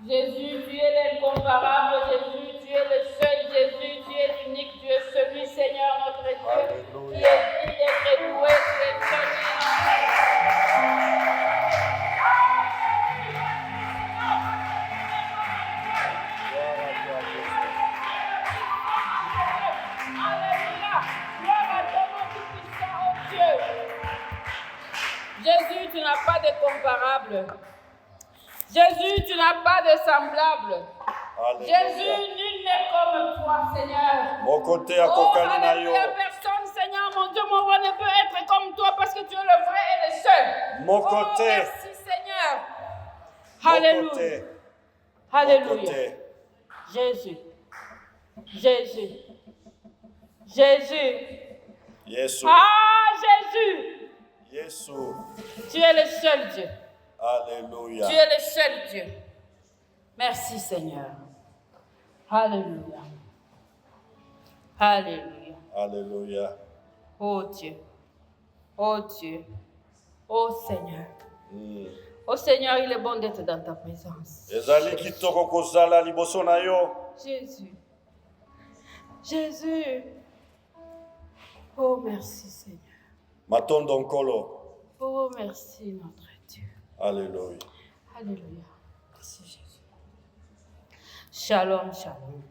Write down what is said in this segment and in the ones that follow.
Jésus, tu es l'incomparable. Jésus, tu es le seul. Jésus, tu es l'unique. Tu es celui, Seigneur, notre Dieu, Alléluia. qui est digne d'être loué. Tu es celui. Alléluia. Gloire à ton nom tout-puissant, oh Dieu. Jésus, tu n'as pas de comparable. Jésus, tu n'as pas de semblable. Jésus, nul n'est comme toi, Seigneur. Mon côté à Oh, Kokali na yo. alléluia, personne, Seigneur, mon Dieu, mon roi, ne peut être comme toi parce que tu es le vrai et le seul. Mon Oh, côté. merci, Seigneur. Mon Alléluia. côté. Mon Alléluia. côté. Jésus. Jésus. Jésus. Yesu. Ah, Jésus. Yesu. Tu es le seul Dieu. Alléluia. Tu es le seul Dieu. Merci, Seigneur. Alléluia. Alléluia. Alléluia. Oh Dieu. Oh Dieu. Oh Seigneur. Oh Seigneur, il est bon d'être dans ta présence. Ezali kitoko kozala liboso na yo. Jésus. Jésus. Oh, merci, Seigneur. Matondo nkolo. Oh, merci, notre Dieu. Alléluia. Alléluia. Merci, Jésus. Shalom, shalom.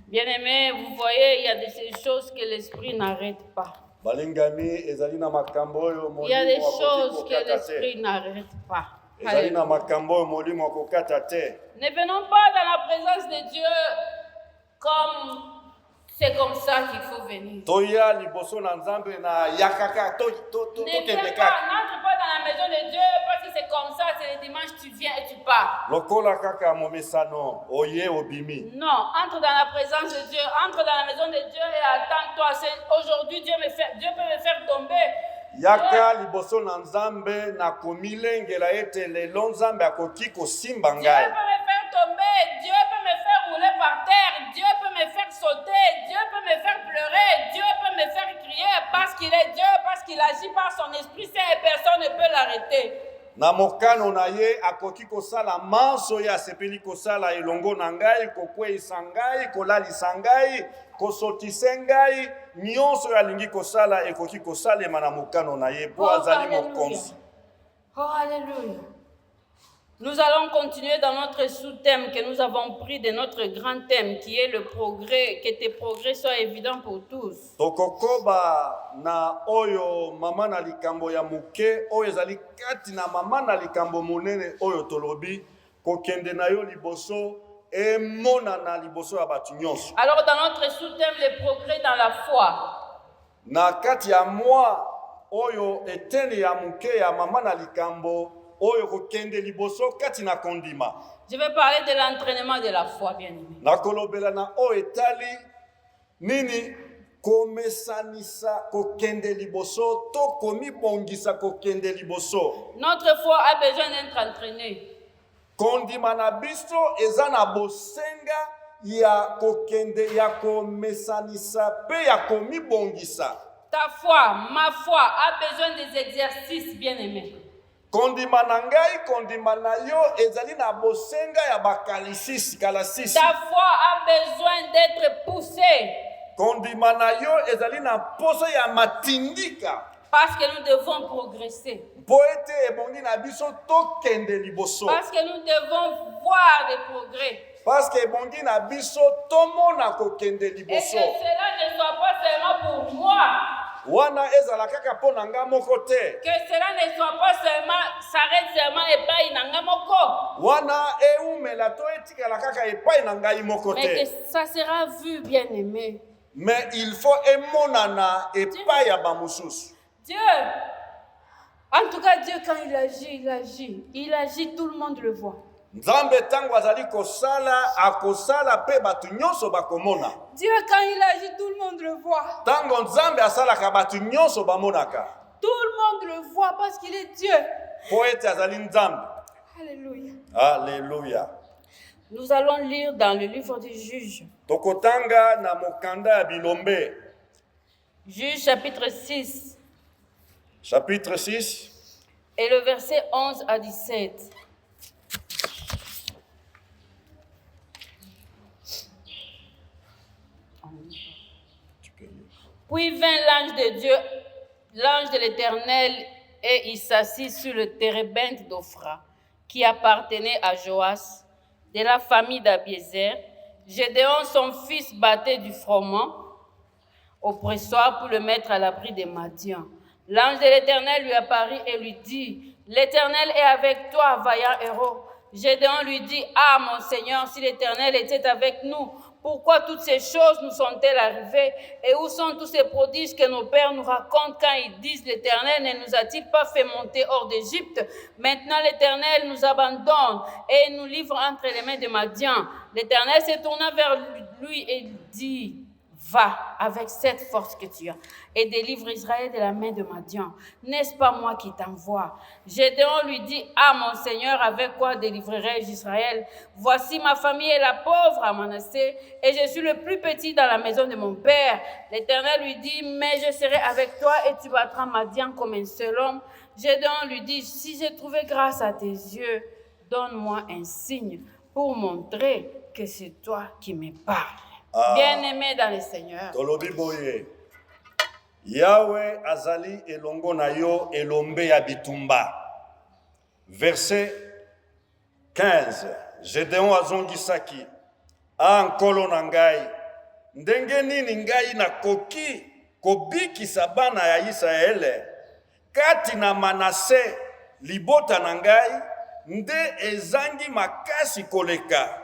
Bien-aimés, vous voyez, il y a de ces choses que l'esprit n'arrête pas. Balingami ezali na makambo oyo Il y a des molimo choses akoki que kokata te. l'esprit n'arrête pas. Ezali na Alléluia. makambo oyo molimo akokata te. Ne venons pas dans la présence de Dieu comme c'est comme ça qu'il faut venir. Toya liboso na nzambe na yakaka Ne viens kende pas, kaka. n'entre pas dans la maison de Dieu parce que c'est comme ça, c'est le dimanche, tu viens et tu pars. Lokola kaka momesano oye obimi. Non, entre dans la présence de Dieu, entre dans la maison de Dieu et attends-toi. Aujourd'hui, Dieu peut me faire tomber. Yaka liboso na nzambe na komilengela ete lelo nzambe akoki kosimba Dieu ngai. peut me faire tomber, Dieu peut me faire rouler par terre, Dieu peut me faire sauter, Dieu peut me faire pleurer, Dieu peut me faire crier parce qu'il est Dieu, parce qu'il agit par son esprit, et personne ne peut l'arrêter. Na mokano na ye akoki kosala manso ya sepeli kosala elongo na ngai kokweisa ngai kolalisa ngai kosotisa ngai nyonso alingi kosala ekoki kosalema na mokano na ye po azali mokonzi. Oh, alléluia. Nous allons continuer dans notre sous-thème que nous avons pris de notre grand thème qui est le progrès, que tes progrès soient évidents pour tous. Tokokoba na oyo mama na likambo ya muke oyo ezali kati na mama na likambo monene oyo tolobi kokende na yo liboso emona na liboso ya batu nyonso. Alors dans notre sous-thème, le progrès dans la foi. Na kati ya mwa oyo etene ya muke ya mama na likambo oyo kokende liboso kati na kondima. Je vais parler de l'entraînement de la foi, bien-aimé. Na kolobela na o etali nini komesanisa kokende liboso to komibongisa kokende liboso. Notre foi a besoin d'être entraînée. Kondima na biso eza na bosenga ya kokende ya komesanisa pe ya komibongisa. Ta foi, ma foi a besoin des exercices, bien-aimé. Kondima na ngai kondima na yo ezali na bosenga ya bakalisisi kalasisi. Ta foi a besoin d'être poussée. Kondima na yo ezali na poso ya matindika. Parce que nous devons progresser. Po ete ebongi na biso tokende liboso. Parce que nous devons voir des progrès. Parce que ebongi na biso tomona kokende Et que liboso. cela ne soit pas seulement pour moi. Wana ezala kaka po na nga moko te. Que cela ne soit pas seulement, s'arrête seulement et pas inangamoko. Wana eumela to etikala kaka epai na ngai moko Mais que te. ça sera vu, bien-aimé. Mais il faut emonana epai ya bamususu. Dieu, en tout cas, Dieu, quand il agit, il agit. Il agit, tout le monde le voit. Nzambe tango azali kosala akosala pe batu nyonso bakomona. Dieu, quand il agit, tout le monde le voit. Tango nzambe asalaka batu nyonso bamonaka. Tout le monde le voit parce qu'il est Dieu. Po ete azali nzambe. Alléluia. Alléluia. Nous allons lire dans le livre du Juge. Tokotanga na mokanda ya bilombe. Juge chapitre 6 Chapitre 6. et le verset 11 à 17. Puis vint l'ange de Dieu, l'ange de l'Éternel, et il s'assit sur le térébinthe d'Ophra, qui appartenait à Joas, de la famille d'Abiézer. Gédéon, son fils, battait du froment au pressoir pour le mettre à l'abri des Madians. L'ange de l'Éternel lui apparut et lui dit, « L'Éternel est avec toi, vaillant héros. » Gédéon lui dit, « Ah, mon Seigneur, si l'Éternel était avec nous, pourquoi toutes ces choses nous sont-elles arrivées? Et où sont tous ces prodiges que nos pères nous racontent quand ils disent, l'Éternel ne nous a-t-il pas fait monter hors d'Égypte? Maintenant l'Éternel nous abandonne et nous livre entre les mains de Madian. » L'Éternel se tourna vers lui et dit, « Va avec cette force que tu as et délivre Israël de la main de Madian. N'est-ce pas moi qui t'envoie? » Gédéon lui dit, « Ah, mon Seigneur, avec quoi délivrerai-je Israël? Voici, ma famille est la pauvre à Manassé et je suis le plus petit dans la maison de mon père. » L'Éternel lui dit, « Mais je serai avec toi et tu battras Madian comme un seul homme. » Gédéon lui dit, « Si j'ai trouvé grâce à tes yeux, donne-moi un signe pour montrer que c'est toi qui me parles. » Bien-aimé dans le Seigneur. Tolobi boye. Yahweh azali elongo na yo elombe ya bitumba. Verset 15. Gédéon azongisaki. Nkolo na ngai. Ndenge nini ngai nakoki kobikisa bana ya Israele kati na Manase libota na ngai nde ezangi makasi koleka.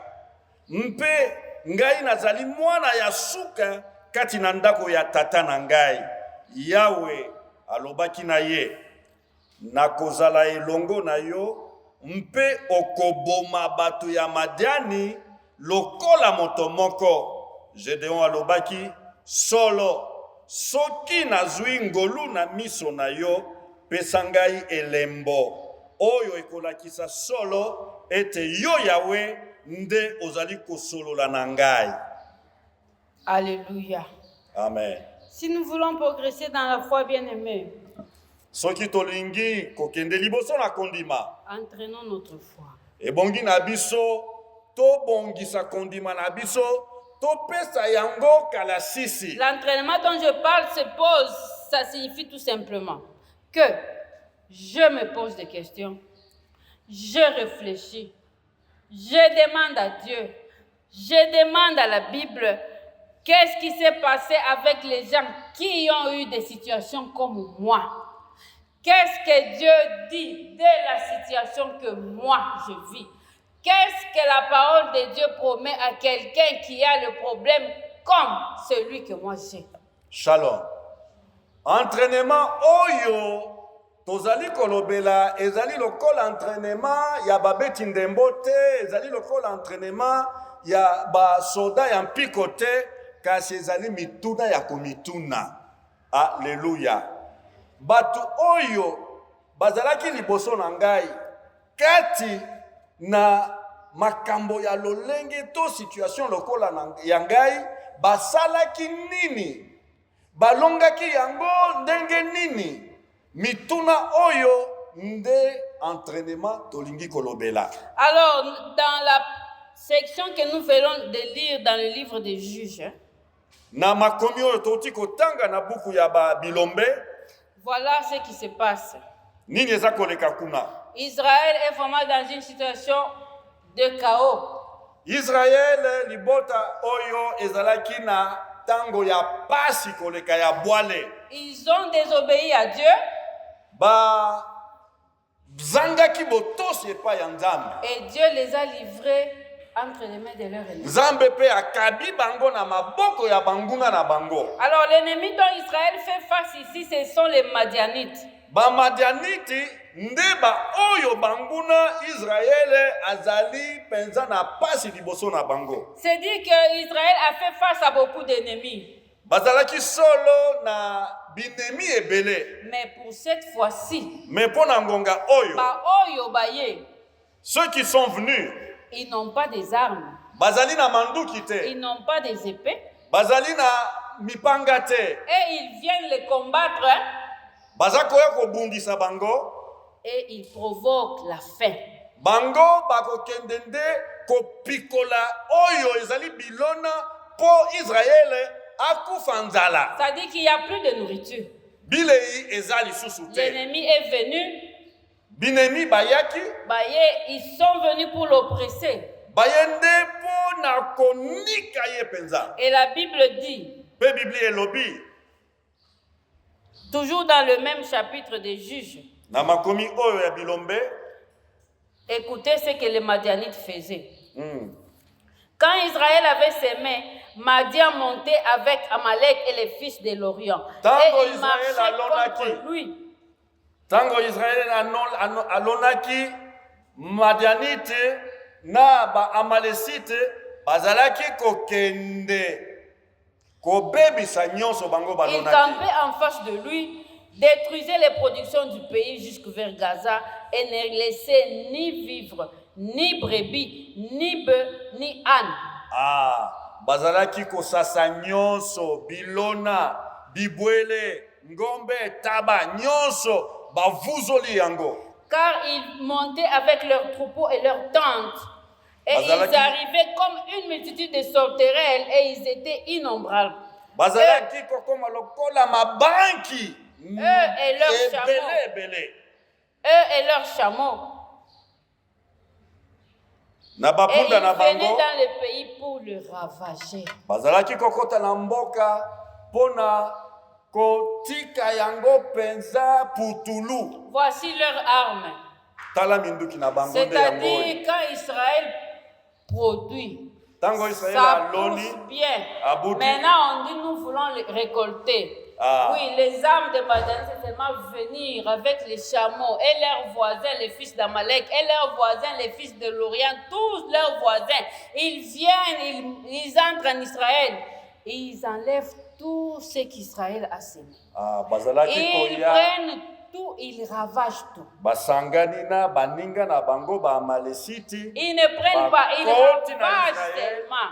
Mpe ngai nazali mwana ya suka kati na ndako ya tata na ngai. Yawe alobaki na ye, nakozala elongo na yo mpe okoboma bato ya Madiani lokola moto moko. Gédéon alobaki, solo soki nazwi ngolu na miso na yo pesa ngai elembo oyo ekolakisa solo ete yo Yawe nde ozali kosolola na ngai. Alléluia. Amen. Si nous voulons progresser dans la foi, bien-aimés, soki tolingi kokende liboso na kondima, entraînons notre foi. ebongi na biso to bongisa kondima na biso to pesa yango kala sisi. L'entraînement dont je parle se pose, ça signifie tout simplement que je me pose des questions, je réfléchis, je demande à Dieu, je demande à la Bible, qu'est-ce qui s'est passé avec les gens qui ont eu des situations comme moi? Qu'est-ce que Dieu dit de la situation que moi je vis? Qu'est-ce que la parole de Dieu promet à quelqu'un qui a le problème comme celui que moi j'ai? Shalom. Entraînement oyo tozali kolobela ezali lokola entraînement ya babeti ndembo te, ezali lokola entraînement ya ba soda ya mpiko te, kasi ezali mituna ya komituna. Alléluia. Batu oyo bazalaki liboso na ngai kati na makambo ya lolenge to situation lokola ya ngai basalaki nini, balongaki yango ndenge nini, mituna oyo nde entraînement tolingi kolobela. Alors, dans la section que nous venons de lire dans le livre des Juges, na makomi oyo toti kotanga na buku ya Bilombe, voilà ce qui se passe. nini eza koleka kuna? Israël est vraiment dans une situation de chaos. Israël libota oyo ezalaki na tango ya pasi koleka ya bwale. Ils ont désobéi à Dieu. Zangaki botosi epai ya Nzambe. Et Dieu les a livrés entre les mains de leurs ennemis. Nzambe pe akabi bango na maboko ya banguna na bango. Alors l'ennemi dont Israël fait face ici, ce sont les Madianites. Madianiti ndeba oyo banguna Israël azali penza na pasi liboso na bango. C'est dire que Israël a fait face à beaucoup d'ennemis. Bazalaki solo na binemi ebele. Mais pour cette fois-ci, mais pona ngonga oyo, ceux qui sont venus, ils n'ont pas des armes. bazali na manduki te, Ils n'ont pas des épées. bazali na mipanga te, Et ils viennent les combattre. bazakoya kobundisa bango, Et ils provoquent la faim. bango bakokende nde kopikola oyo ezali bilona po Israël akufa nzala. Ça dit qu'il n'y a plus de nourriture. Bilei eza lisusu te. L'ennemi est venu. Binemi bayaki. Ils sont venus pour l'oppresser. Bayende po na konika ye penza. Et la Bible dit, Pe Bible elobi. toujours dans le même chapitre des Juges, Na makomi oyo ya bilombe. écoutez ce que les Madianites faisaient. Quand Israël avait semé, Madian montait avec Amalek et les fils de l'Orient. Et il marchait contre lui. Tango Israël alonaki Madianite na ba Amalekite bazalaki kokende kobebisa nyonso bango Il balonaki. campait en face de lui, détruisait les productions du pays jusque vers Gaza et ne laissait ni vivre, ni brebis, ni bœufs, ni ânes. Bazalaki kosasa nyonso bilona bibwele ngombe taba nyonso bavuzoli yango. Car ils montaient avec leurs troupeaux et leurs tentes. Et ils arrivaient comme une multitude de sauterelles et ils étaient innombrables. Bazalaki kokoma lokola mabanki. Eux et leurs chameaux. Eux et leurs chameaux. Et ils venaient dans le pays pour le ravager. Bazalaki kokota na mboka pona kotika yango penza putulu. Voici leurs armes. C'est-à-dire quand Israël produit, ça pousse bien. Maintenant on dit nous voulons les récolter. Oui, les armes de Madian, c'est seulement venir avec les chameaux et leurs voisins, les fils d'Amalek, et leurs voisins, les fils de l'Orient, tous leurs voisins. Ils viennent, ils entrent en Israël et ils enlèvent tout ce qu'Israël a semé. Ils prennent tout, ils ravagent tout. Ils ne prennent pas, ils ravagent tellement.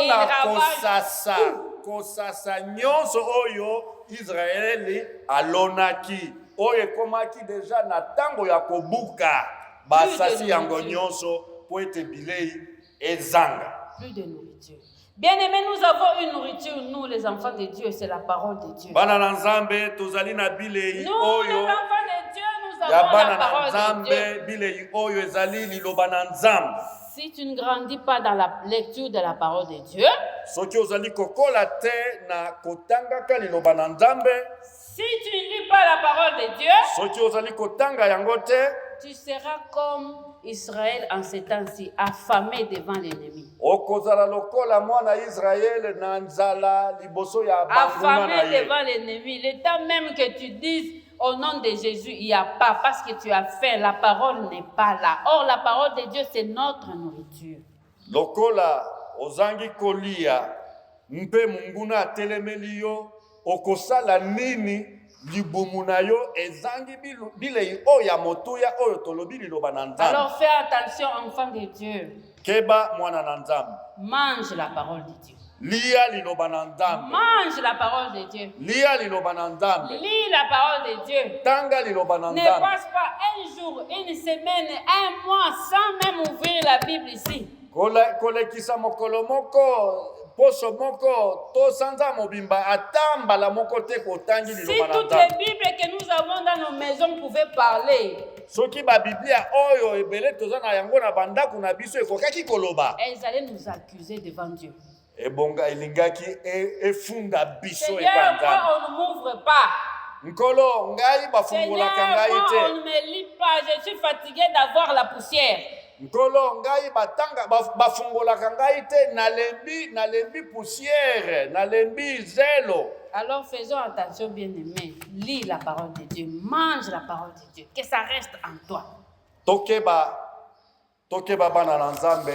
Ils ravagent tout. Kosasa nyonso oyo Israeli alonaki oyo komaki deja na tango ya kobuka basasi yango nyonso po ete bilei ezanga. Plus de nourriture. Bien-aimés, nous avons une nourriture, nous les enfants de Dieu, c'est la parole de Dieu. Bana na Nzambe tozali na bilei oyo. Nous les enfants de Dieu, nous avons la parole de Dieu. Bilei oyo ezali liloba na Nzambe. Si tu ne grandis pas dans la lecture de la parole de Dieu, si tu ne lis pas la parole de Dieu, tu seras comme Israël en ces temps-ci, affamé devant l'ennemi. Affamé devant l'ennemi. Le temps même que tu dises au nom de Jésus, il n'y a pas, parce que tu as faim, la parole n'est pas là. Or, la parole de Dieu, c'est notre nourriture. Lokola ozangi kolia, mpe munguna telemeli yo, okosala nini libumuna yo ezangi bilei oya motuya oyo tolobi liloba na Nzambe. Alors fais attention, enfant de Dieu. Keba mwana na Nzambe. Mange la parole de Dieu. Lia liloba na Nzambe. Mange la parole de Dieu. Lia liloba na Nzambe. Lis la parole de Dieu. Tanga liloba na Nzambe. Ne passe pas un jour, une semaine, un mois sans même ouvrir la Bible ici. Kolekisa mokolo moko poso moko to sanza mobimba atamba la moko te kotangi liloba na Nzambe. Si toutes les Bibles que nous avons dans nos maisons pouvaient parler, soki ba Biblia oyo ebele tozana yango na bandako na biso ekokaki koloba, elles allaient nous accuser devant Dieu. Ebonga elingaki efunda biso Seigneur, moi on ne m'ouvre pas. Nkolo ngai bafungolaka ngai te. Seigneur, moi on ne me lit pas, je suis fatigué d'avoir la poussière. Nkolo ngai batanga bafungolaka ngai te, nalembi poussière, nalembi zelo. Alors faisons attention, bien-aimés. Lis la parole de Dieu, mange la parole de Dieu, que ça reste en toi. Tokeba bana na Nzambe,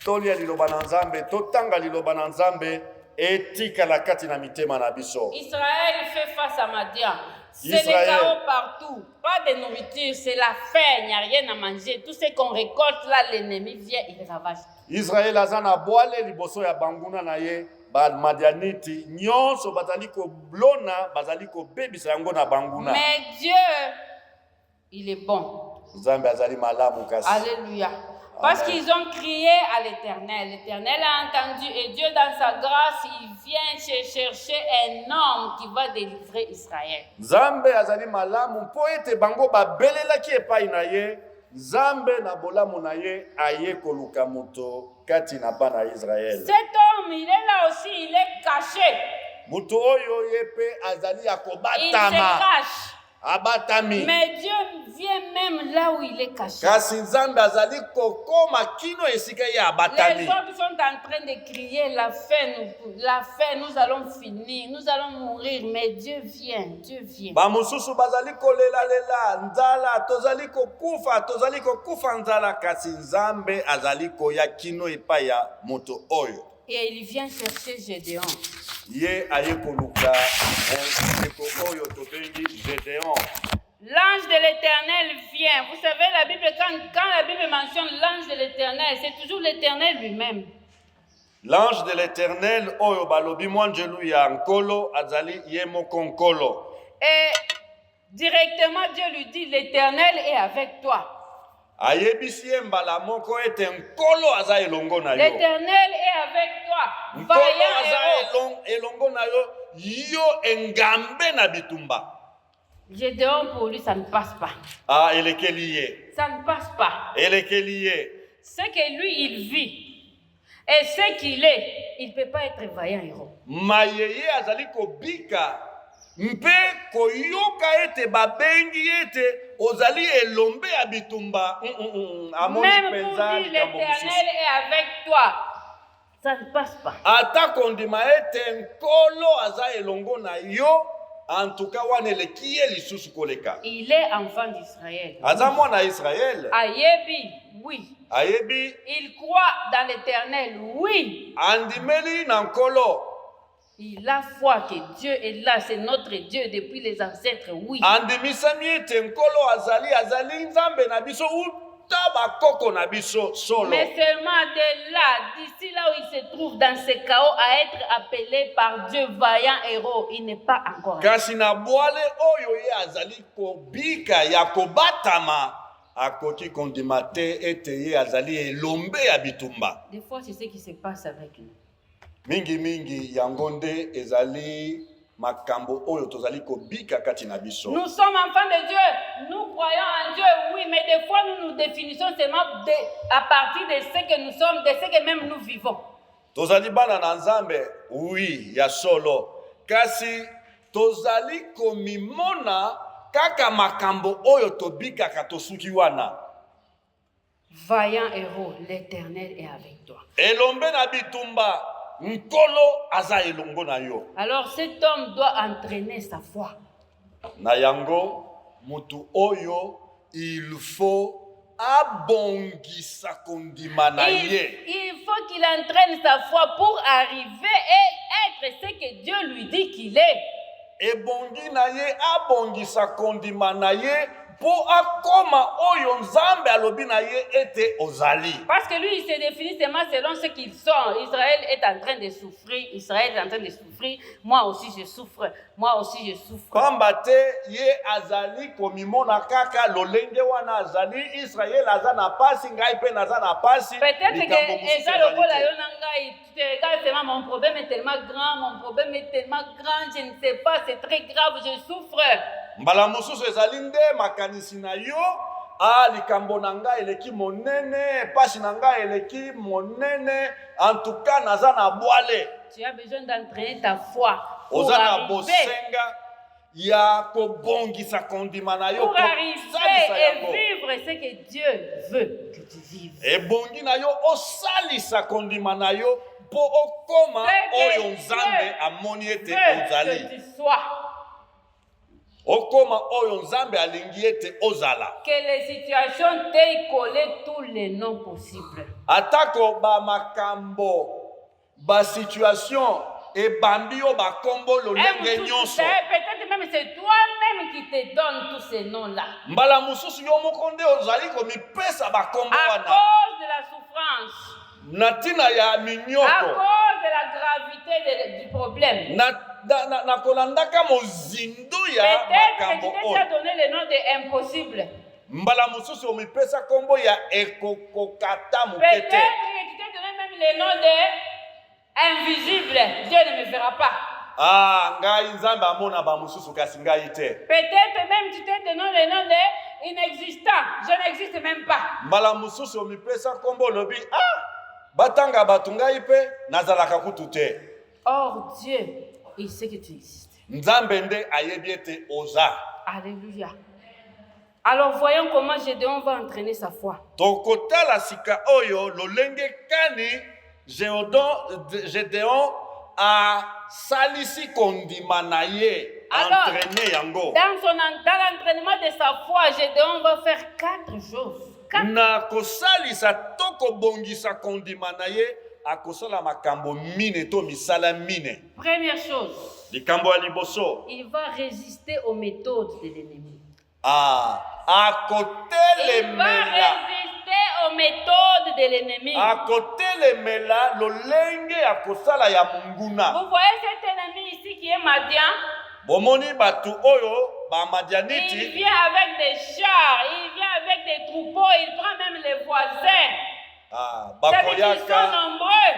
tolia liloba na Nzambe, totanga liloba na Nzambe, etika la kati na mitema na biso. Israël fait face à Madian. C'est le chaos partout. Pas de nourriture, c'est la faim, il n'y a rien à manger. Tout ce qu'on récolte là, l'ennemi vient, il ravage. Israël azana boale liboso ya banguna na ye. Madianiti nyonso bazali ko blona bazali ko bebisa yango na banguna. Mais Dieu, il est bon. Nzambe azali malamu kasi. Alléluia. Parce qu'ils ont crié à l'Éternel. L'Éternel a entendu et Dieu dans sa grâce, il vient chercher un homme qui va délivrer Israël. Nzambe azali malamu po ete bango babelelaki epai na ye. Nzambe na bolamu na ye aye koluka moto kati na bana Israël. Cet homme, il est là aussi, il est caché. Moto oyo ye pe azali ya Il se kobatama. cache. Abatami. Mais Dieu vient même là où il est caché. Kasi Nzambe azali kokoma kino esika ya abatami. Les autres sont en train de crier la fin, nous allons finir, nous allons mourir. Mais Dieu vient, Dieu vient. Ba mususu bazali kolela lela nzala tozali kokufa nzala kasi Nzambe azali koya kino epai ya moto oyo. Et il vient chercher Gédéon. Ye aye koluka eko oyo tobengi Gédéon. L'ange de l'Éternel vient. Vous savez, la Bible, quand la Bible mentionne l'ange de l'Éternel, c'est toujours l'Éternel lui-même. L'ange de l'Éternel oyo balobi mwanjelu ya nkolo azali ye moko nkolo. Et directement Dieu lui dit, l'Éternel est avec toi. Ayebisi ye mbala moko ete nkolo aza elongo na yo. L'Éternel est avec toi. Nkolo Vaillant aza elongo na yo, yo engambe na bitumba. Gédéon, pour lui, ça ne passe pas. Ah, elekeli ye. Ça ne passe pas. Elekeli ye. Ce que lui, il vit et ce qu'il est, il ne peut pas être vaillant héros. Mayeye azali kobika mpe koyoka ete babengi ete ozali elombe ya bitumba. Amoni Même pour penza dire likambo l'Éternel mosusu. est avec toi, ça ne passe pas. Ata kondima ete nkolo aza elongo na yo, en tout cas wana eleki ye lisusu koleka. Il est enfant d'Israël. Aza mwana Israël. Ayebi, oui. Ayebi Il croit dans l'Éternel, oui. andimeli na nkolo. Il a foi que Dieu est là, c'est notre Dieu depuis les ancêtres, oui. Andimisami ete nkolo azali Nzambe na biso uta bakoko na biso solo. Mais seulement de là, d'ici là où il se trouve dans ce chaos, à être appelé par Dieu vaillant héros, il n'est pas encore. Kasi na bwale oyo ye azali kobika ya kobatama akoki kondima te ete ye azali elombe ya bitumba. Des fois, c'est ce qui se passe avec nous. Mingi yango nde ezali makambo oyo tozali kobika kati na biso. Nous sommes enfants de Dieu, nous croyons en Dieu, oui, mais des fois nous nous définissons seulement à partir de ce que nous sommes, de ce que même nous vivons. Tozali bana na Nzambe, oui, ya solo. Kasi tozali komimona kaka makambo oyo tobika katosuki wana. Vaillant héros, l'Éternel est avec toi. Elombe na bitumba. Nkolo aza elongo na yo. Alors cet homme doit entraîner sa foi. Na yango mutu oyo il faut abongisa kondima na ye. Il faut qu'il entraîne sa foi pour arriver et être ce que Dieu lui dit qu'il est. Ebongi na ye abongisa kondima na ye po akoma oyo Nzambe alobi na ye ete ozali. Parce que lui, il se définit seulement selon ce qu'ils sont. Israël est en train de souffrir. Israël est en train de souffrir. Moi aussi, je souffre. Moi aussi, je souffre. Pamba te ye azali komimona kaka lolenge wana azali Israël aza na pasi ngai pe naza na pasi. Peut-être que Eza lokola yo na ngai, tu te regardes seulement, mon problème est tellement grand, mon problème est tellement grand, je ne sais pas, c'est très grave, je souffre. Mbala mosusu ezali nde makanisi na yo likambo na ngai eleki monene pasi na ngai eleki monene en tout cas naza na bwale. Tu as besoin d'entraîner ta foi pour oza na arriver, bosenga ya kobongisa kondima na yo pour arriver et vivre ce que Dieu veut que tu vives. ebongi na yo osalisa kondima na yo po okoma oyo Nzambe amoni ete ozali. Que tu sois. Okoma oyo Nzambe alingi ete ozala. Que les situations t'aient collé tous les noms possibles. Atako ba makambo ba situation ebambi yo ba kombo lolenge nyonso. Peut-être même c'est toi-même qui te donne tous ces noms-là. Mbala mususu yo moko nde ozali komipesa ba kombo À wana. cause de la souffrance. Natina ya minyoko. À cause de la gravité du problème. Na kolandaka mozindo ya Peut-être que makambo tu t'es oyo. déjà donné le nom de impossible. mbala mususu omipesa kombo ya ekokokata mukete. Peut-être que tu t'es donné même le nom de invisible. Dieu ne me verra pas. Ah, ngai nzambe amona ba mususu kasi ngai te. Peut-être même tu t'es donné le nom de inexistant. Je n'existe même pas. Mbala mususu omipesa kombo lobi batanga batungai pe nazalaka kutu te. Or Dieu, il sait que tu existes. Nzambe nde ayebi ete oza. Alléluia. Alors voyons comment Gédéon va entraîner sa foi. Tokotala sika oyo lolenge kani Gédéon a salisi kondima na ye entraîner yango. Dans l'entraînement de sa foi, Gédéon va faire 4 choses. Na kosalisa toko bongisa kondima na ye akosala makambo mine to misala mine. Première chose, likambo ya liboso, il va résister aux méthodes de l'ennemi. Il va résister aux méthodes de l'ennemi. Vous voyez cet ennemi ici qui est Madian? Il vient avec des chars, il vient avec des troupeaux, il prend même les voisins. C'est-à-dire qu'ils sont nombreux.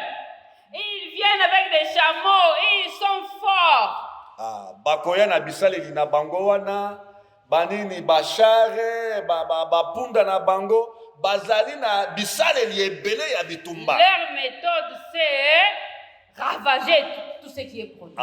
Ils viennent avec des chameaux, ils sont forts. Bakoya na bisaleli na bango wana banini bashare bapunda na bango bazali na bisaleli ebele ya bitumba. Leur méthode c'est ravager tout ce qui est produit.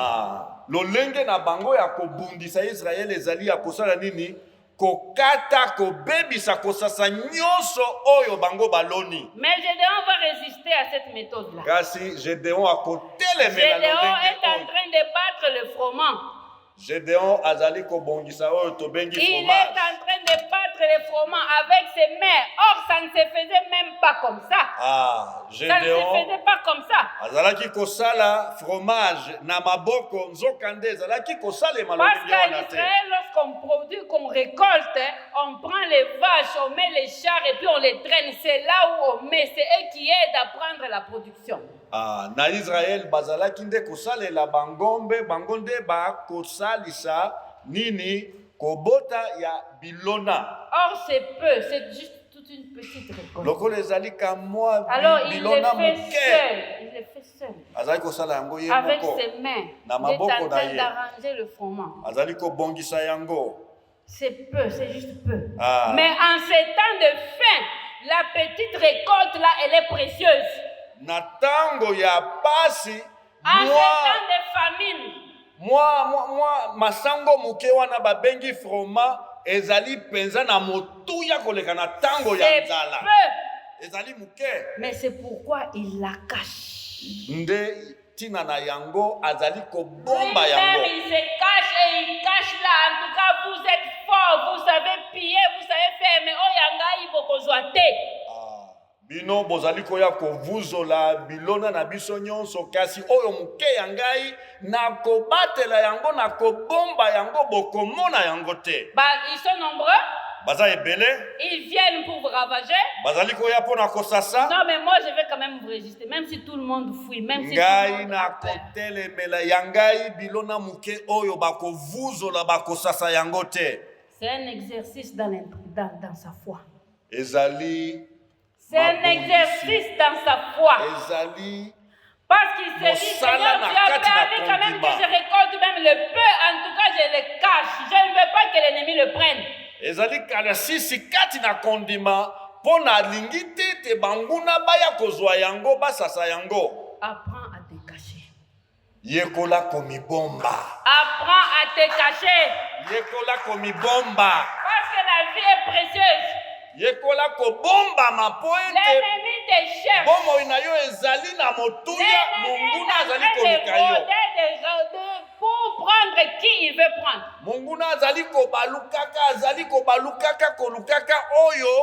Lolenge na bango ya kobundisa Israël ezali ya kosala nini? Kokata kobebisa kosasa nyonso oyo bango baloni. Mais Gédéon va résister à cette méthode là. Kasi Gédéon a kotelemela lolenge. Gédéon est en train de battre le froment. Gédéon azali kobongisa oyo tobengi fromage. Il est en train de battre le froment avec ses mains. Or ça ne se faisait même pas comme ça. Gédéon, ça ne se faisait pas comme ça. Azalaki kosala fromage na maboko nzokande azalaki kosala malobingi wana te. Parce qu'en Israël, lorsqu'on produit, qu'on récolte, on prend les vaches, on met les chars et puis on les traîne. C'est là où on met, c'est eux qui aident à prendre la production. Na Israël bazalaki nde kosalela bangombe bangonde ba kosalisa nini kobota ya bilona. Or c'est peu, c'est juste toute une petite récolte. Lokolo ezali ka mwa bilona muke. Il le fait seul. Azali kosala yango ye moko. Avec ses mains. Na maboko na ye. D'arranger le froment. Azali ko bongisa yango. C'est peu, c'est juste peu. Mais en ces temps de faim, la petite récolte là, elle est précieuse. Natango ya pasi. En ces temps de famine. Moi, masango muke wana babengi froma ezali penza na motuya koleka na tango ya nzala. Ezali muke. Mais c'est pourquoi il la cache. Nde tina na yango azali ko bomba yango. Il se cache et il cache là. En tout cas, vous êtes fort, vous savez piller, vous savez faire, mais oyanga iboko zoate. Bino bozali koya kovuzola bilona na biso nyonso kasi oyo muke ya ngai na kobatela yango na kobomba yango bokomona yango te. Ils sont nombreux. Baza ebele. Ils viennent pour vous ravager. Bazali koya pona kosasa. Non mais moi je vais quand même vous résister même si tout le monde fuit même si ngai na kotelemela yangai bilona muke oyo bakovuzola bakosasa yango te. C'est un exercice dans sa foi. Ezali c'est un exercice dans sa foi. Parce qu'il s'est dit, Seigneur, tu as permis quand même que je récolte même le peu, en tout cas je le cache. Je ne veux pas que l'ennemi le prenne. Ezali kala sisi kati na kondima pona lingiti te banguna baya kozwa yango basasa yango. Apprends à te cacher. Yekola komi bomba. Apprends à te cacher. Yekola komi bomba. Parce que la vie est précieuse. Yekola ko bomba mapoete. L'ennemi te cherche. Bomo inayo ezali na motuya munguna azali komika yo. Pour prendre qui il veut prendre. Munguna azali ko balukaka kolukaka oyo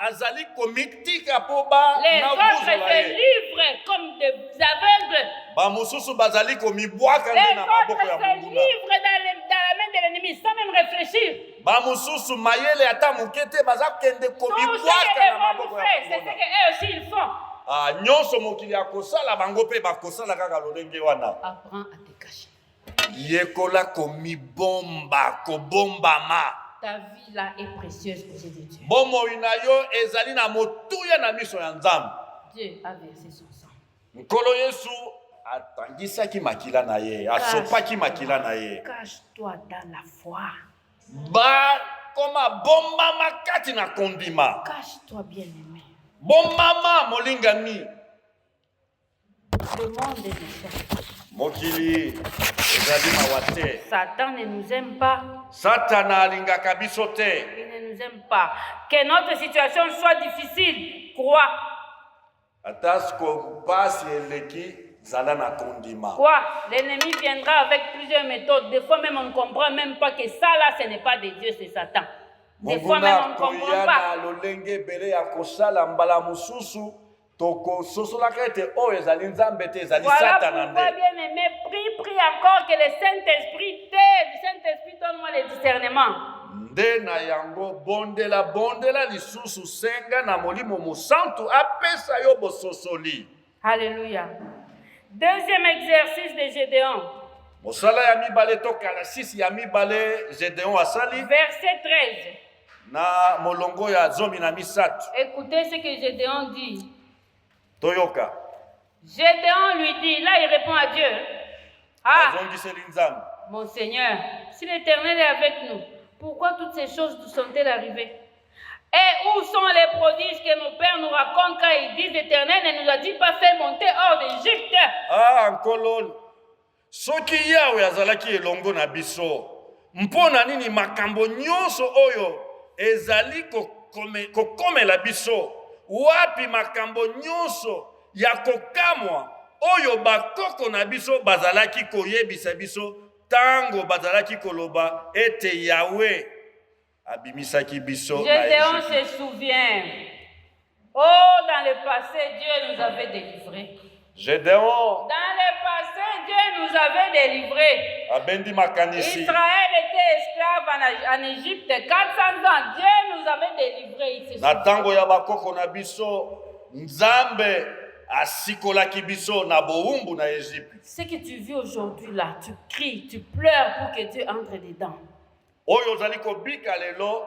azali komiktika po ba les autres se livrent comme des aveugles. Ba mususu bazali komibwaka na maboko ya munguna. Les autres se livrent dans la main de l'ennemi sans même réfléchir. Ba mususu mayele ata mukete bazakende komibwaka na maboko ya munguna. C'est ce que eux aussi ils font. Nyonso mokili akosala bango pe bakosala kaka lolenge wana. Apprends à te cacher. Yekola komibomba kobombama. Ta vie là est précieuse aux yeux de Dieu. bomoi na yo ezali na motuya na miso ya Nzambe. Dieu a versé son sang. Nkolo Yesu atangisaki makila na ye, asopaki makila na ye. Cache-toi dans la foi. Koma bombama kati na kondima. Cache-toi, bien-aimé. Bombama molingami. Le monde est méchant. Mokili ezali mawate. Satan ne nous aime pas. Satana alingaka biso te. Il ne nous aime pas. Que notre situation soit difficile, crois. Atasko pasi eleki zala na kondima. Quoi? L'ennemi viendra avec plusieurs méthodes. Des fois même on ne comprend même pas que ça là ce n'est pas de Dieu, c'est Satan. Des fois même on ne comprend pas. Lolenge bele ya kosala mbala mususu toko sosolaka ete o ezali Nzambe te ezali Satana nde. Voilà pourquoi bien aimé, prie encore que le Saint-Esprit t'aide. Saint-Esprit donne-moi le discernement. Nde na yango bondela lisusu senga na molimo musantu apesa yo bososoli. Alléluia. Deuxième exercice de Gédéon. Mosala ya mibale to kala 6 ya mibale Gédéon asali. Verset 13. Na molongo ya zomi na misatu. Écoutez ce que Gédéon dit. Toyoka. Gédéon lui dit, là il répond à Dieu. Ah, mon Seigneur, si l'Éternel est avec nous, pourquoi toutes ces choses sont-elles arrivées? Et où sont les prodiges que nos pères nous racontent quand ils disent l'Éternel ne nous a-t-il pas fait monter hors d'Égypte? Ah, Nkolon. Soki Yahweh azalaki elongo na biso. Mpona nini makambo nyonso oyo ezali kokomela biso. Wapi makambo nyonso ya kokamwa oyo bakoko na biso bazalaki koyebisa biso tango bazalaki koloba ete Yahweh abimisaki biso. Gédéon se souvient. Oh, dans le passé, Dieu nous avait délivrés. Gédéon. Dans le passé, Dieu nous avait délivrés. Abendi makanisi. Israël était esclave en Égypte 400 ans. Dieu nous avait délivrés. Na tango ya bakoko na biso, Nzambe asikolaki biso na boumbu na Égypte. Ce que tu vis aujourd'hui là, tu cries, tu pleures pour que Dieu entre dedans. Oyo ozali kobika lelo,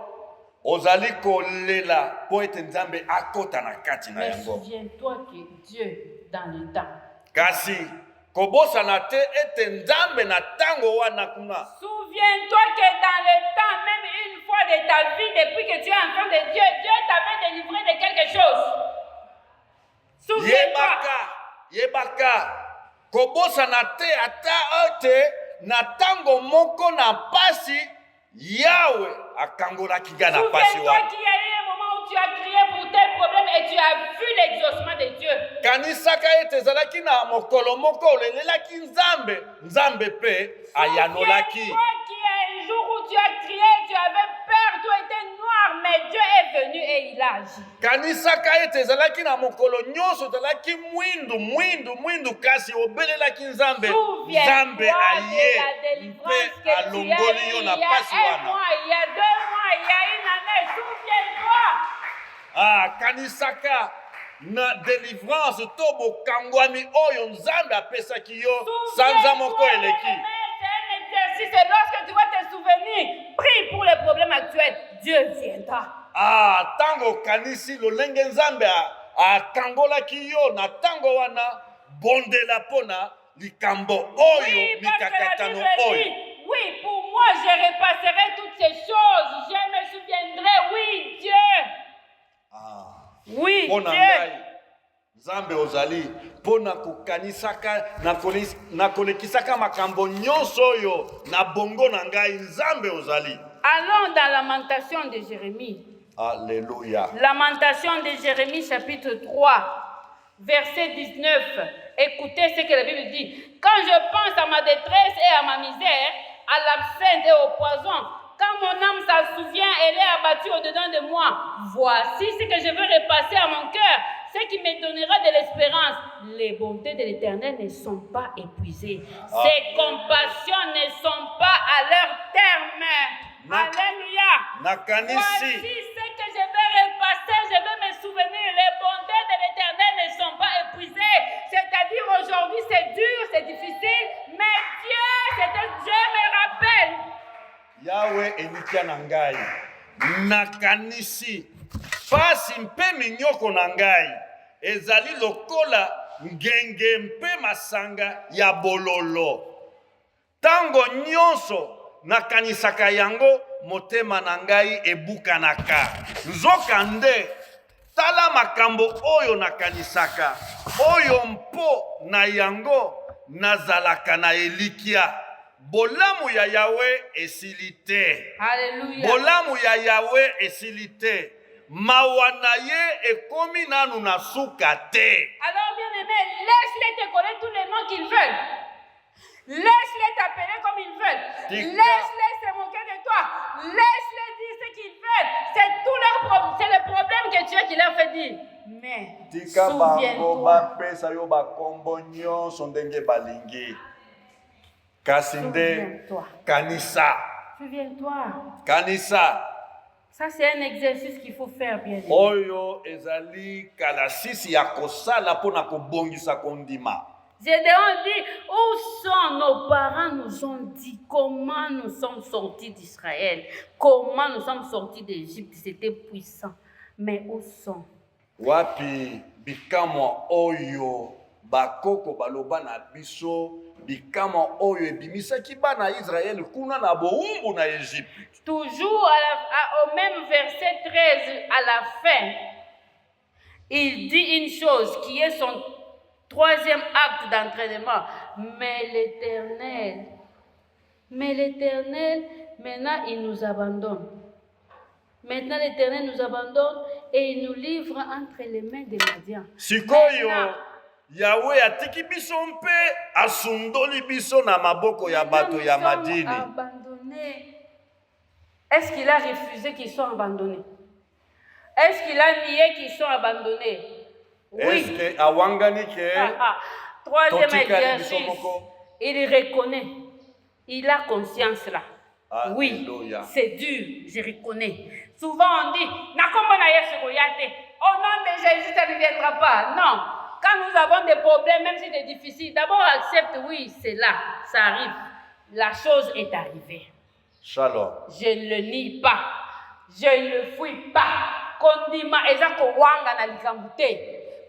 ozali kolela po ete Nzambe akota na kati na yango. Mais souviens-toi que Dieu dans le temps. Kasi kobosana te ete Nzambe na tango wana kuna. Souviens-toi que dans le temps, même une fois de ta vie, depuis que tu es enfant de Dieu, Dieu t'avait délivré de quelque chose. Souviens-toi. Yebaka. Kobosana te ata ote na tango moko na pasi Yahweh akangola kiga na pasi wana. Souviens-toi qu'il y a eu un moment où tu as crié pour tel problème et tu as vu l'exaucement de Dieu. Kanisaka ete zalaki na mokolo moko olelelaki Nzambe pe ayanolaki. Souviens-toi qu'il y a un jour où tu as crié, tu avais peur, tu étais noir, mais Dieu est venu et il a agi. Kanisaka ete zalaki na mokolo nyonso zalaki mwindu kasi obelelaki Nzambe. Nzambe aye pe alongoli yo na pasi wana. Il y a 2 mois, il y a une année, souviens-toi. Ah, kanisaka na délivrance to bokangwami oyo Nzambe apesaki yo sanza moko eleki. C'est un exercice et lorsque tu vas te souvenir, prie pour les problèmes actuels, Dieu viendra. Ah, tango kanisi lolenge Nzambe akangolaki yo na tango wana bondela pona likambo oyo mikakatano oyo. Oui, pour moi, je repasserai toutes ces choses. Je me souviendrai, oui, Dieu. Ah. Oui, Dieu. Nzambe ozali pona kokanisaka na kolekisaka makambo nyonso oyo na bongo na ngai Nzambe ozali. Allons dans Lamentation de Jérémie. Alléluia. Lamentation de Jérémie chapitre 3, verset 19. Écoutez ce que la Bible dit. Quand je pense à ma détresse et à ma misère, à l'absinthe et au poison, quand mon âme s'en souvient, elle est abattue au-dedans de moi. Voici ce que je veux repasser à mon cœur, ce qui me donnera de l'espérance. Les bontés de l'Éternel ne sont pas épuisées. Ses compassions ne sont pas à leur terme. Alléluia. Voici ce que je vais repasser, je vais me souvenir. Les bontés de l'Éternel ne sont pas épuisées. C'est-à-dire aujourd'hui c'est dur, c'est difficile, mais Dieu me rappelle. Yahweh elikya na ngai nakanisi pasi mpe minyoko na ngai ezali lokola ngenge mpe masanga ya bololo. Tango nyonso nakanisaka yango motema na ngai ebukanaka. Nzokande tala makambo oyo nakanisaka, oyo mpo na yango nazalaka na elikya. Bolamu ya Yahweh esilite. Alléluia. Bolamu ya Yahweh esilite. Mawana ye ekomi nanu na suka te. Alors bien aimé, laisse-les te connaître tous les noms qu'ils veulent. Laisse-les t'appeler comme ils veulent. Laisse-les se moquer de toi. Laisse-les dire ce qu'ils veulent. C'est tout leur problème. C'est le problème que tu as qui leur fait dire. Mais souviens-toi. Souviens-toi. Kanisa. Souviens-toi. Kanisa. Ça, c'est un exercice qu'il faut faire bien. Oyo ezali kalasisi ya kosala pona kobongisa kondima. Gédéon dit, où sont nos parents nous ont dit comment nous sommes sortis d'Israël, comment nous sommes sortis d'Égypte, c'était puissant. Mais où sont? Wapi bikamo oyo bakoko baloba na biso bikamo oyo ebimisaki bana Israël kuna na boumbu na Égypte. Toujours au même verset 13 à la fin, il dit une chose qui est son troisième acte d'entraînement. Mais l'Éternel, maintenant il nous abandonne. Maintenant l'Éternel nous abandonne et il nous livre entre les mains des Madians. Sikoyo Yahweh atiki biso mpe asundoli biso na maboko ya bato ya madini. Abandonné. Est-ce qu'il a refusé qu'ils soient abandonnés? Est-ce qu'il a nié qu'ils sont abandonnés? Oui. Est-ce que awangani ke troisième exercice, il reconnaît. Il a conscience là. Oui, c'est dur, je reconnais. Souvent on dit, au nom de Jésus, ça ne viendra pas. Non. Quand nous avons des problèmes, même si c'est difficile, d'abord accepte, oui, c'est là, ça arrive. La chose est arrivée. Shalom. Je ne le nie pas. Je ne le fuis pas. Kondima ezako wanga na likambu te.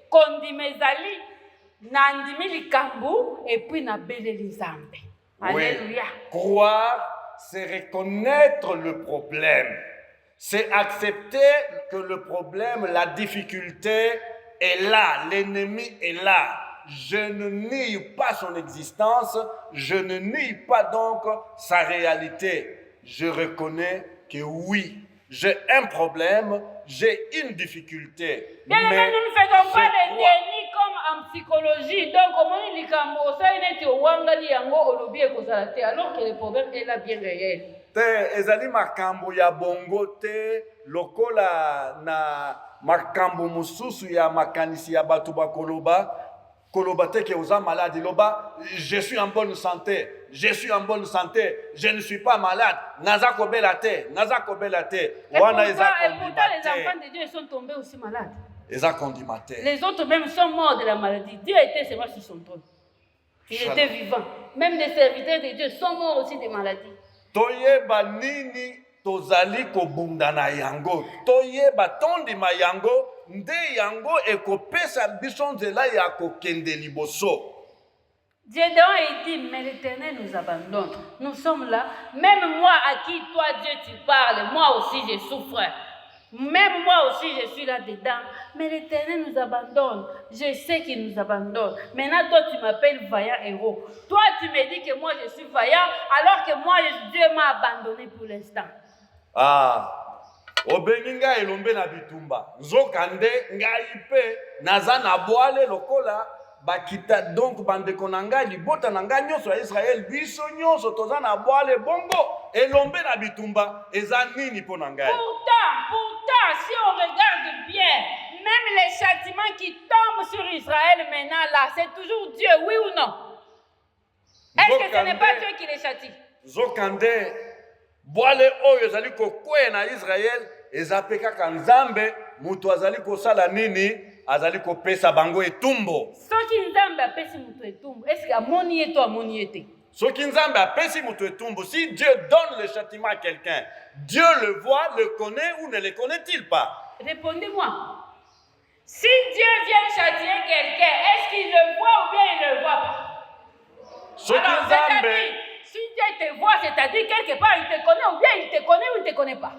Kondima ezali na ndimi likambu et puis na beleli Nzambe. Alléluia. Croire, c'est reconnaître le problème. C'est accepter que le problème, la difficulté est là, l'ennemi est là. Je ne nie pas son existence, je ne nie pas donc sa réalité. Je reconnais que oui, j'ai un problème, j'ai une difficulté. Bien, mais nous ne faisons pas le déni comme en psychologie. Donc, comment on dit alors que le problème est là bien réel. Te ezali makambo ya bongo te lokola na makambo mususu ya makanisi ya batu bakoloba koloba te ke oza malade loba je suis en bonne santé, je suis en bonne santé, je ne suis pas malade, naza kobela te wana eza pourtant les enfants de Dieu sont tombés aussi malades. Eza kondimate. Les autres même sont morts de la maladie. Dieu était seulement sur son trône. Il était vivant. Même les serviteurs de Dieu sont morts aussi de maladies. Toyeba nini tozali kobunda na yango, toyeba tondima yango, nde yango ekopesa biso nzela ya kokende liboso. Gédéon il dit, mais l'Éternel nous abandonne. Nous sommes là. Même moi à qui toi Dieu tu parles, moi aussi je souffre. Même moi aussi je suis là-dedans. Mais l'Éternel nous abandonne. Je sais qu'il nous abandonne. Maintenant toi tu m'appelles vaillant héros. Toi tu me dis que moi je suis vaillant alors que moi Dieu m'a abandonné pour l'instant. Obengi ngai elombe na bitumba. Nzokande ngai pe naza na boale lokola bakita donc bandeko na ngai libota na ngai nyonso ya Israël biso nyonso toza na boale bongo elombe na bitumba eza nini po na ngai. Pourtant, si on regarde bien, même les châtiments qui tombent sur Israël maintenant là, c'est toujours Dieu, oui ou non? Est-ce que ce n'est pas Dieu qui les châtie? Zokande boale oyo ezali kokwea na Israël ezape kaka Nzambe mutu azali kosala nini azali kopesa bango etumbo. Soki Nzambe apesi mutu etumbo, est-ce que amoni eto amoni ete? Soki nzambe apesi mutu etumbu, si Dieu donne le châtiment à quelqu'un, Dieu le voit, le connaît ou ne le connaît-il pas? Répondez-moi. Si Dieu vient châtier quelqu'un, est-ce qu'il le voit ou bien il ne le voit pas? Alors, c'est-à-dire, si Dieu te voit, c'est-à-dire quelque part, il te connaît ou bien il te connaît ou il ne te connaît pas.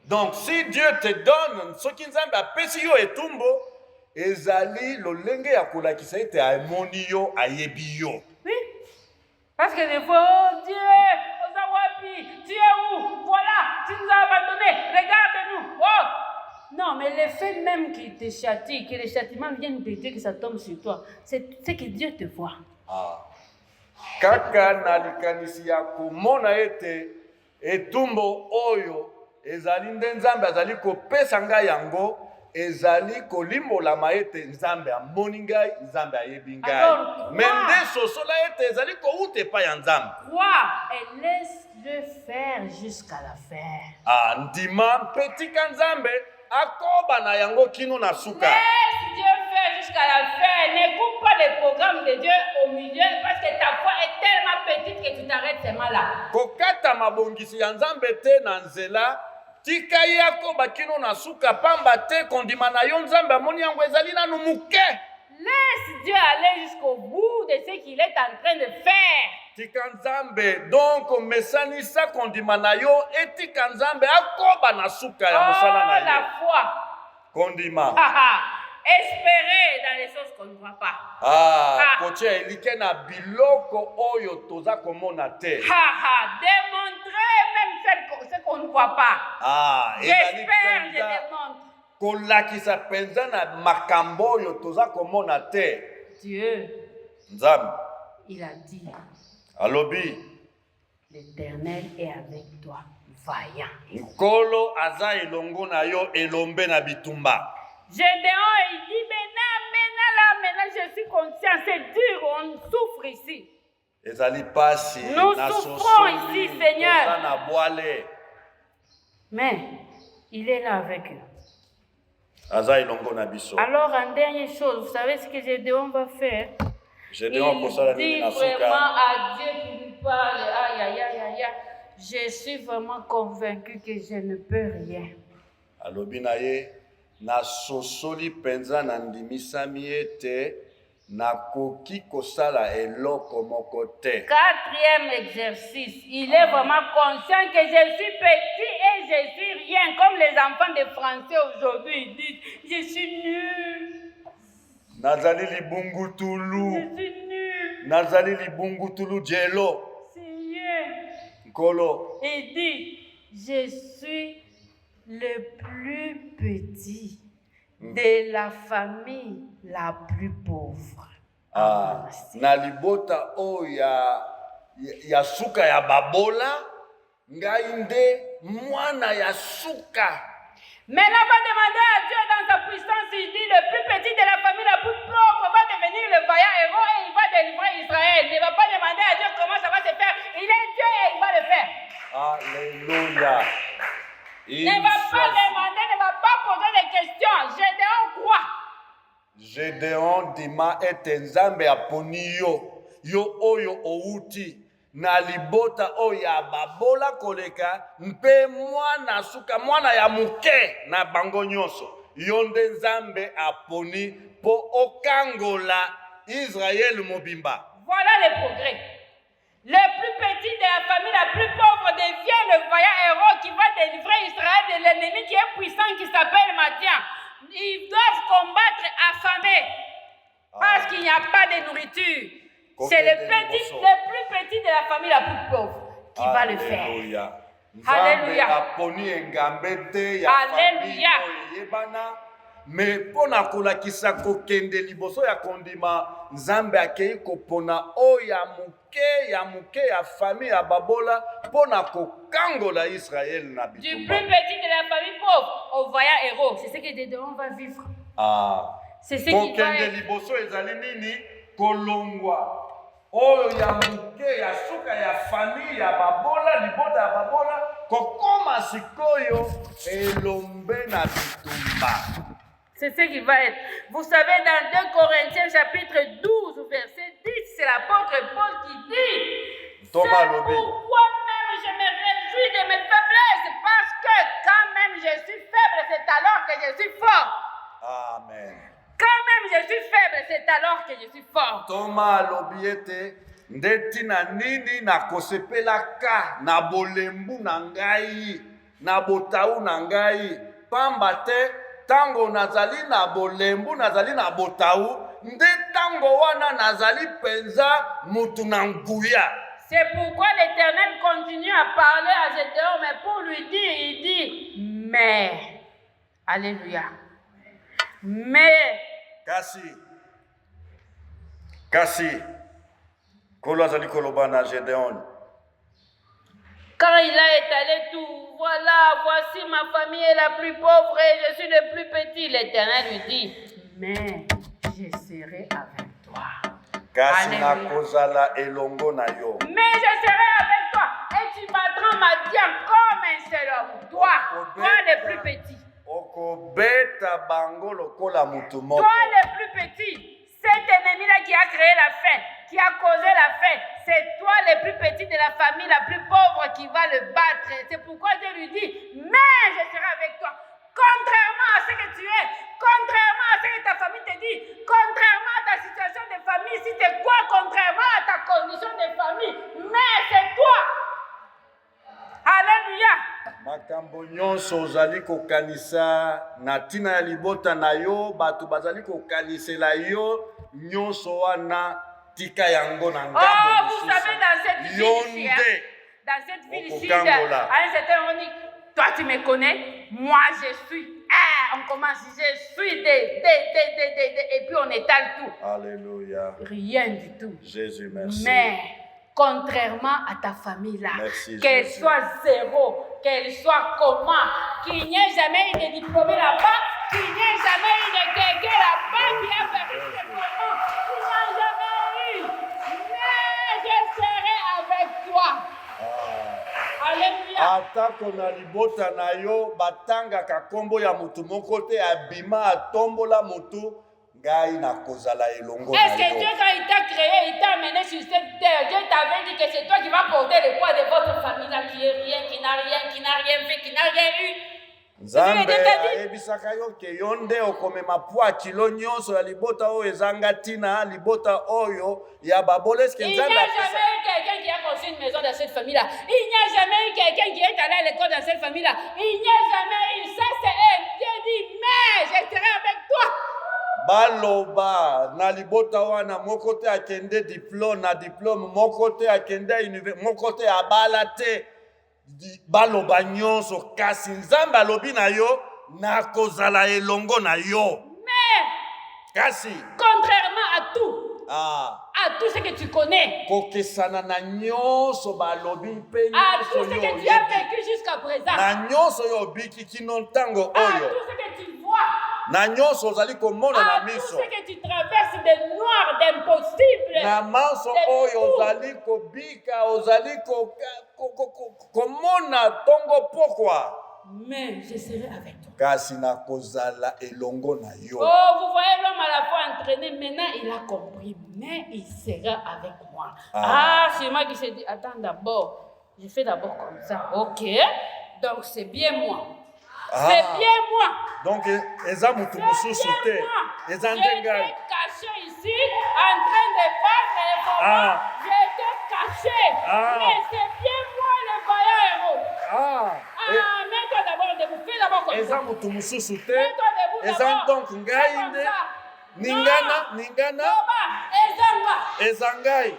Donc, si Dieu te donne, soki nzambe apesi yo etumbu, ezali lolenge ya kolakisa ete amoni yo, ayebi yo. Oui. Parce que des fois, oh Dieu, Ozawapi, tu es où? Voilà, tu nous as abandonnés, regarde-nous. Oh! Non, mais le fait même qu'il te châtie, que les châtiments viennent de Dieu, que ça tombe sur toi, c'est que Dieu te voit. Ah. Kaka na likanisi ya komona ete etumbu oyo ezali nde nzambe azali kopesa ngai yango, ezali kolimbolama ete nzambe amoni ngai, nzambe ayebi ngai. Me nde sosola ete ezali kouta epai ya nzambe. Crois et laisse-le faire jusqu'à la fin. Ah, ndima mpe tika nzambe akoba na yango kino na suka. Laisse Dieu faire jusqu'à la fin. N'écoute pas les programmes de Dieu au milieu parce que ta foi est tellement petite que tu t'arrêtes seulement là. Kokata mabongisi ya nzambe te na nzela, tika ye akoba kino na suka, pamba te kondima na yo nzambe amoni yango ezali nanu muke. Laisse Dieu aller jusqu'au bout de ce qu'il est en train de faire. Tika nzambe donc mesanisa kondima na yo, etika nzambe akoba na suka ya mosala na ye. La foi. Kondima. Espérer dans les choses qu'on ne voit pas. Kotia elike na biloko oyo toza komona te. Démontrer même ce qu'on ne voit pas. J'espère, je démontre. Kolakisa penza na makambo oyo toza komona te. Dieu, nzambe, il a dit, alobi, l'Éternel est avec toi, vaillant. Nkolo aza elongo na yo, elombe na bitumba. Gédéon, il dit, maintenant, je suis conscient, c'est dur, on souffre ici. Nous souffrons ici, Seigneur. Mais il est là avec eux. Alors, en dernière chose, vous savez ce que Gédéon va faire? Il dit vraiment à Dieu qui lui parle, aïe, aïe, aïe, aïe, je suis vraiment convaincu que je ne peux rien. Na sosoli penza na ndimisami ete na koki kosala eloko moko te. Quatrième exercice, il est vraiment conscient que je suis petit et je suis rien, comme les enfants de français aujourd'hui ils disent, je suis nul. Nazali libungutulu. Je suis nul. Nazali libungutulu jelo. Seigneur. Nkolo. Il dit, je suis le plus petit de la famille la plus pauvre. Na libota o ya suka ya babola, ngai nde mwana ya suka. Maintenant, va demander à Dieu dans sa puissance, il dit le plus petit de la famille la plus pauvre va devenir le vaillant héros et il va délivrer Israël. Il ne va pas demander à Dieu comment ça va se faire. Il est Dieu et il va le faire. Alléluia. Ne va pas demander, ne va pas poser des questions. Gédéon croit. Gédéon dima ete nzambe aponi yo oyo outi na libota oya babola koleka mpe mwana suka mwana ya muke na bango nyonso yo nde nzambe aponi po okangola Israël mobimba. Voilà le progrès. Le plus petit de la famille la plus pauvre devient le vaillant héros qui va délivrer Israël de l'ennemi qui est puissant, qui s'appelle Madian. Ils doivent combattre affamés parce qu'il n'y a pas de nourriture. C'est le plus petit de la famille la plus pauvre qui va le faire. Alléluia. Alléluia. Mais pona kolakisa kokende liboso ya kondima nzambe akei kopona oya muke ya famille ya babola pona kokangola Israël na bitumba. Du plus petit de la famille pauvre au vaillant héros, c'est ce que Gédéon va vivre. C'est ce qui va kokende liboso ezali nini kolongwa oyo ya muke ya suka ya famille ya babola libota ya babola kokoma sikoyo elombe na bitumba. C'est ce qui va être. Vous savez, dans 2 Corinthiens chapitre 12, verset 10, c'est l'apôtre Paul qui dit, Thomas Lobi. Pourquoi même je me réjouis de mes faiblesses? Parce que quand même je suis faible, c'est alors que je suis fort. Amen. Quand même je suis faible, c'est alors que je suis fort. Thomas Lobi ete ndeti na nini na kosepelaka na bolembu na ngai na botau na ngai pamba te tango nazali na bolembu nazali na botau nde tango wana nazali penza mutu na nguya. C'est pourquoi l'Éternel continue à parler à Gédéon, mais pour lui dire, il dit, mais, alléluia, mais, kasi kolo azali koloba na Gédéon. Quand il a étalé tout, voilà, voici ma famille est la plus pauvre et je suis le plus petit. L'Éternel lui dit, mais je serai avec toi. Kasi na kozala elongo na yo. Mais je serai avec toi et tu battras Madian comme un seul homme. Toi le plus petit. Okobeta bango lokola mutu moko. Toi le plus petit. Cet ennemi-là qui a créé la faim, qui a causé la faim, c'est toi le plus petit de la famille, la plus pauvre qui va le battre. C'est pourquoi Dieu lui dit, mais je serai avec toi. Contrairement à ce que tu es, contrairement à ce que ta famille te dit, contrairement à ta situation de famille, si tu es quoi, contrairement à ta condition de famille, mais c'est toi. Alléluia. Makambo nyonso ozali kokanisa na tina ya libota na yo bato bazali kokanisela yo nyonso wana tika yango na ngambo. Oh, vous savez, dans cette ville ici, à un certain moment, on dit, toi tu me connais, moi je suis. On commence, je suis et puis on étale tout. Alléluia. Rien du tout. Jésus, merci. Mais contrairement à ta famille là, qu'elle Jésus. soit zéro, qu'elle soit comment, qu'il n'y ait jamais eu de diplômé là-bas, qu'il n'y ait jamais eu de quelqu'un là-bas qui a fait ce moment, qu'il n'y a jamais eu. Mais je serai avec toi. Alléluia. Atako na libota na yo batanga kakombo ya mutu moko te abima atombola mutu ngai na kozala elongo na yo. Est-ce que Dieu quand il t'a créé, il t'a amené sur cette terre, Dieu t'avait dit que c'est toi qui vas porter le poids de votre famille là qui est rien, qui n'a rien fait, qui n'a rien eu. Nzambe ayebisaka yo ke yo nde okomema poa kilo nyonso ya libota oyo ezanga tina libota oyo ya baboleske Il n'y a jamais eu quelqu'un qui a construit une maison dans cette famille-là. Il n'y a jamais eu quelqu'un qui est allé à l'école dans cette famille-là. Il n'y a jamais eu. Ça, c'est elle. Dieu dit, mais je serai avec toi. Baloba na libota wana moko te akende diplôme na diplôme moko te akende université moko te abala te. Baloba nyonso kasi nzambe alobi na yo na kozala elongo na yo. Mais kasi contrairement à tout, à tout ce que tu connais, kokesana na nyonso balobi mpe à tout ce que tu as vécu jusqu'à présent, na nyonso yo biki kino ntango à oyo tout ce que tu vois, na nyonso ozali komona na miso, tout ce que tu traverses de noir, d'impossible, na manso oyo ozali kobika ozali komona tongo pokwa. Mais je serai avec toi. Kasi na kozala elongo na yo. Oh, vous voyez l'homme à la fois entraîné, maintenant il a compris, mais il sera avec moi. C'est moi qui s'est dit, attends d'abord, je fais d'abord comme ça, ok, donc c'est bien moi. C'est bien moi. Donc, eza mutu mususu te. Eza ndengai. J'étais caché ici, en train de battre les combats. J'étais caché. Mais c'est bien moi le vaillant héros. Mets-toi d'abord debout. Fais d'abord comme ça. Eza mutu mususu te. Mets-toi debout Eza d'abord. donc ngai nde. Ningana. Eza ngai.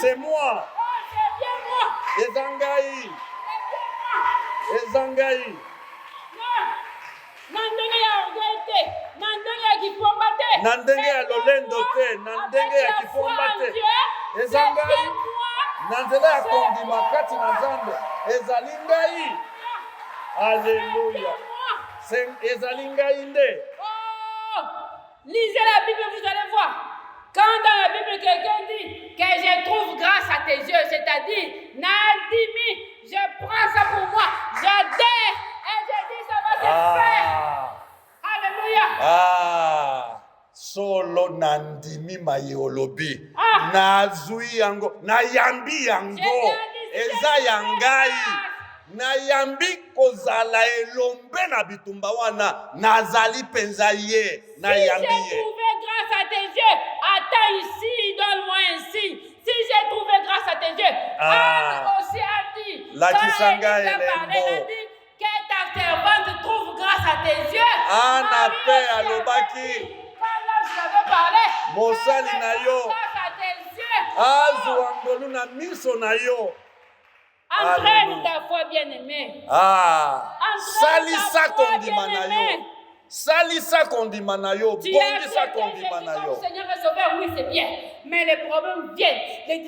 C'est moi. Oh, c'est bien moi. Eza ngai. Eza ngai. Na ndenge ya orgueil te, na ndenge ya kifomba te, na ndenge ya lolendo te, na ndenge ya kifomba te. Eza ngai na nzela ya kondima kati na Nzambe. Ezali ngai. Alléluia. Ezali ngai nde. Oh, lisez la Bible, vous allez voir. Quand dans la Bible quelqu'un dit que je trouve grâce à tes yeux, c'est-à-dire Nadimi, je prends ça pour moi, j'adhère et je dis ça va se faire. Alléluia. solo nandimi mayolobi nazwi yango nayambi yango eza yangai nayambi kozala elombe na bitumba wana nazali penza ye nayambi ye. Si j'ai trouvé grâce à tes yeux, attends ici, donne-moi un signe. Si j'ai trouvé grâce à tes yeux, Anne aussi a dit, la Kisanga elle a dit que ta servante trouve grâce à tes yeux. Anne a fait à l'obaki. Mosali na yo azu na miso na yo. Entraîne ta foi bien-aimée. Salisa kondima na yo. Salisa kondima na yo. Bondisa kondima na yo. Seigneur est sauveur, oui c'est bien. Mais les problèmes viennent. Les